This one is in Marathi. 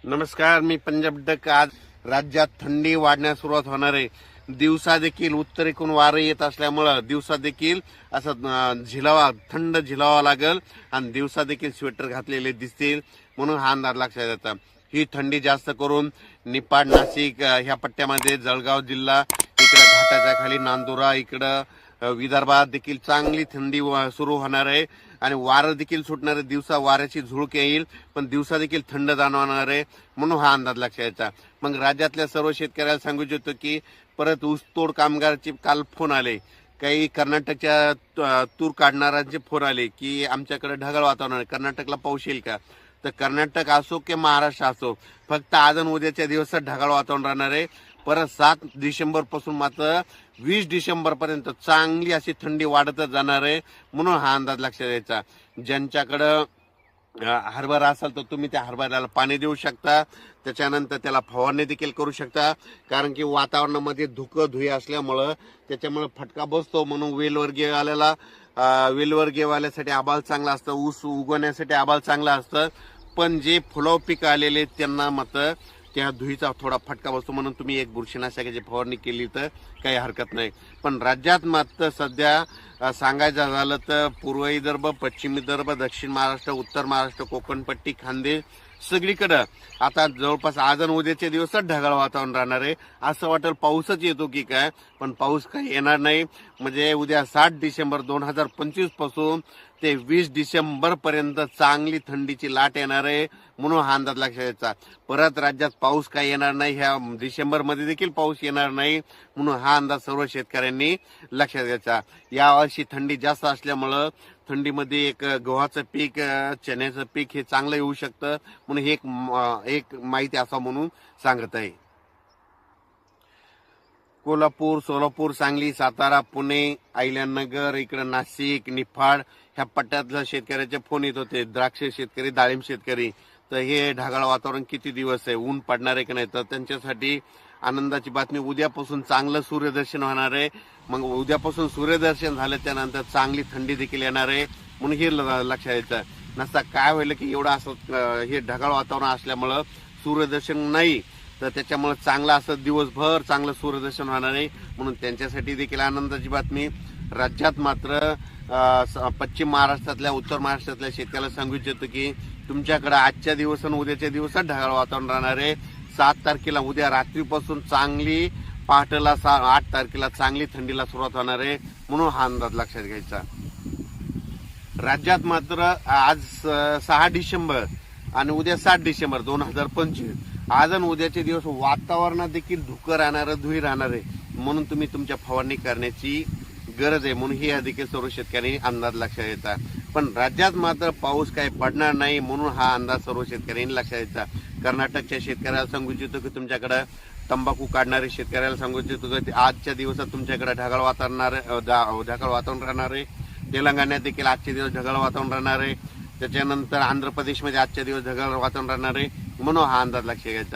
नमस्कार, मी पंजाब डक. आज राज्यात थंडी वाढण्यास सुरुवात होणार आहे. दिवसा देखील उत्तरेकडून वारं येत असल्यामुळं दिवसा देखील असं थंड झिलावा लागेल आणि दिवसा देखील स्वेटर घातलेले दिसतील, म्हणून हा अंदाज लक्षात येतात. ही थंडी जास्त करून निपाड, नाशिक ह्या पट्ट्यामध्ये, जळगाव जिल्हा इकडं घाटाच्या खाली नांदुरा इकडं विदर्भात देखील चांगली थंडी सुरू होणार आहे आणि वारं देखील सुटणार आहे. दिवसा वाऱ्याची झुळूक येईल, पण दिवसा देखील थंड जाणवणार आहे, म्हणून हा अंदाज लक्षात यायचा. मग राज्यातल्या सर्व शेतकऱ्याला सांगू इच्छितो की परत ऊसतोड कामगारांचे काल फोन आले, काही कर्नाटकच्या तूर काढणाऱ्यांचे फोन आले की आमच्याकडे ढगाळ वातावरण आहे, कर्नाटकला पाऊस येईल का? तर कर्नाटक असो की महाराष्ट्र असो, फक्त आज आणि उद्याच्या दिवसात ढगाळ वातावरण राहणार आहे. परत 7 डिसेंबर पासून मात्र 20 डिसेंबर पर्यंत चांगली अशी थंडी वाढतच जाणार आहे, म्हणून हा अंदाज लक्षात द्यायचा. ज्यांच्याकडं हरभरा असेल तर तुम्ही त्या हरभऱ्याला पाणी देऊ शकता, त्याच्यानंतर त्याला फवारणी देखील करू शकता. कारण की वातावरणामध्ये धुई असल्यामुळं त्याच्यामुळे फटका बसतो, म्हणून वेलवर्गीयवाल्यासाठी आबाळ चांगला असतं, ऊस उगवण्यासाठी आबाळ चांगलं असतं. पण जे फुलाव पीक आलेले त्यांना मात्र त्या धुईचा थोडा फटका बसतो, म्हणून तुम्ही एक बुरशीनाशकाची फवारणी केली तर काही हरकत नाही. पण राज्यात मात्र सध्या सांगायचं झालं तर पूर्व विदर्भ, पश्चिम विदर्भ, दक्षिण महाराष्ट्र, उत्तर महाराष्ट्र, कोकणपट्टी, खानदेश सगळीकडं आता जवळपास आज आणि उद्याच्या दिवसात ढगाळ वातावरण राहणार आहे. असं वाटेल पाऊसच येतो की काय, पण पाऊस काही येणार नाही. म्हणजे उद्या 7 डिसेंबर 2025 पासून ते 20 डिसेंबर पर्यंत चांगली थंडीची लाट येणार आहे, म्हणून हा अंदाज लक्षात यायचा. परत राज्यात पाऊस काही येणार नाही, ह्या डिसेंबर मध्ये देखील पाऊस येणार नाही, म्हणून हा अंदाज सर्व शेतकऱ्यांनी लक्षात घ्यायचा. यावर्षी थंडी जास्त असल्यामुळं थंडीमध्ये एक गव्हाचं पीक, चण्याचं पीक हे चांगलं येऊ शकतं, म्हणून हे एक माहिती असा म्हणून सांगत आहे. कोल्हापूर, सोलापूर, सांगली, सातारा, पुणे, अहिल्यानगर, इकडं नाशिक, निफाड ह्या पट्ट्यातल्या शेतकऱ्याचे फोन येत होते. द्राक्ष शेतकरी, डाळिंब शेतकरी, तर हे ढगाळ वातावरण किती दिवस आहे, ऊन पडणार आहे की नाही, तर त्यांच्यासाठी आनंदाची बातमी, उद्यापासून चांगलं सूर्यदर्शन होणार आहे. मग उद्यापासून सूर्यदर्शन झालं त्यानंतर चांगली थंडी देखील येणार आहे, म्हणून हे लक्षात येतं. नसता काय होईल की एवढं असं हे ढगाळ वातावरण असल्यामुळं सूर्यदर्शन नाही, तर त्याच्यामुळे चांगलं असं दिवसभर चांगलं सूर्यदर्शन होणार आहे, म्हणून त्यांच्यासाठी देखील आनंदाची बातमी. राज्यात मात्र पश्चिम महाराष्ट्रातल्या, उत्तर महाराष्ट्रातल्या शेतकऱ्याला सांगू इच्छितो की तुमच्याकडे आजच्या दिवस आणि उद्याच्या दिवसात ढगाळ वातावरण राहणार आहे. 7 तारखेला उद्या रात्रीपासून चांगली, पहाटेला 8 तारखेला चांगली थंडीला सुरुवात होणार आहे, म्हणून हा अंदाज लक्षात घ्यायचा. राज्यात मात्र आज 6 डिसेंबर आणि उद्या 7 डिसेंबर 2025, आज आणि उद्याचे दिवस वातावरणात देखील धुकं राहणार, धुई राहणार आहे, म्हणून तुम्ही तुमच्या फवारणी करण्याची गरज आहे, म्हणून ही देखील सर्व शेतकऱ्यांनी अंदाज लक्षात येतात. पण राज्यात मात्र पाऊस काही पडणार नाही, म्हणून हा अंदाज सर्व शेतकऱ्यांनी लक्षात येतात. कर्नाटकच्या शेतकऱ्याला सांगू इच्छितो की तुमच्याकडे तंबाखू काढणारे शेतकऱ्याला सांगू इच्छितो की आजच्या दिवसात तुमच्याकडे ढगाळ वातावरण राहणार आहे. तेलंगणात देखील आजचे दिवस ढगाळ वातावरण राहणार आहे. त्याच्यानंतर आंध्र प्रदेशमध्ये आजच्या दिवस ढगाळ वातावरण राहणार आहे, म्हणून हा अंदाज लक्षात घ्यायचा.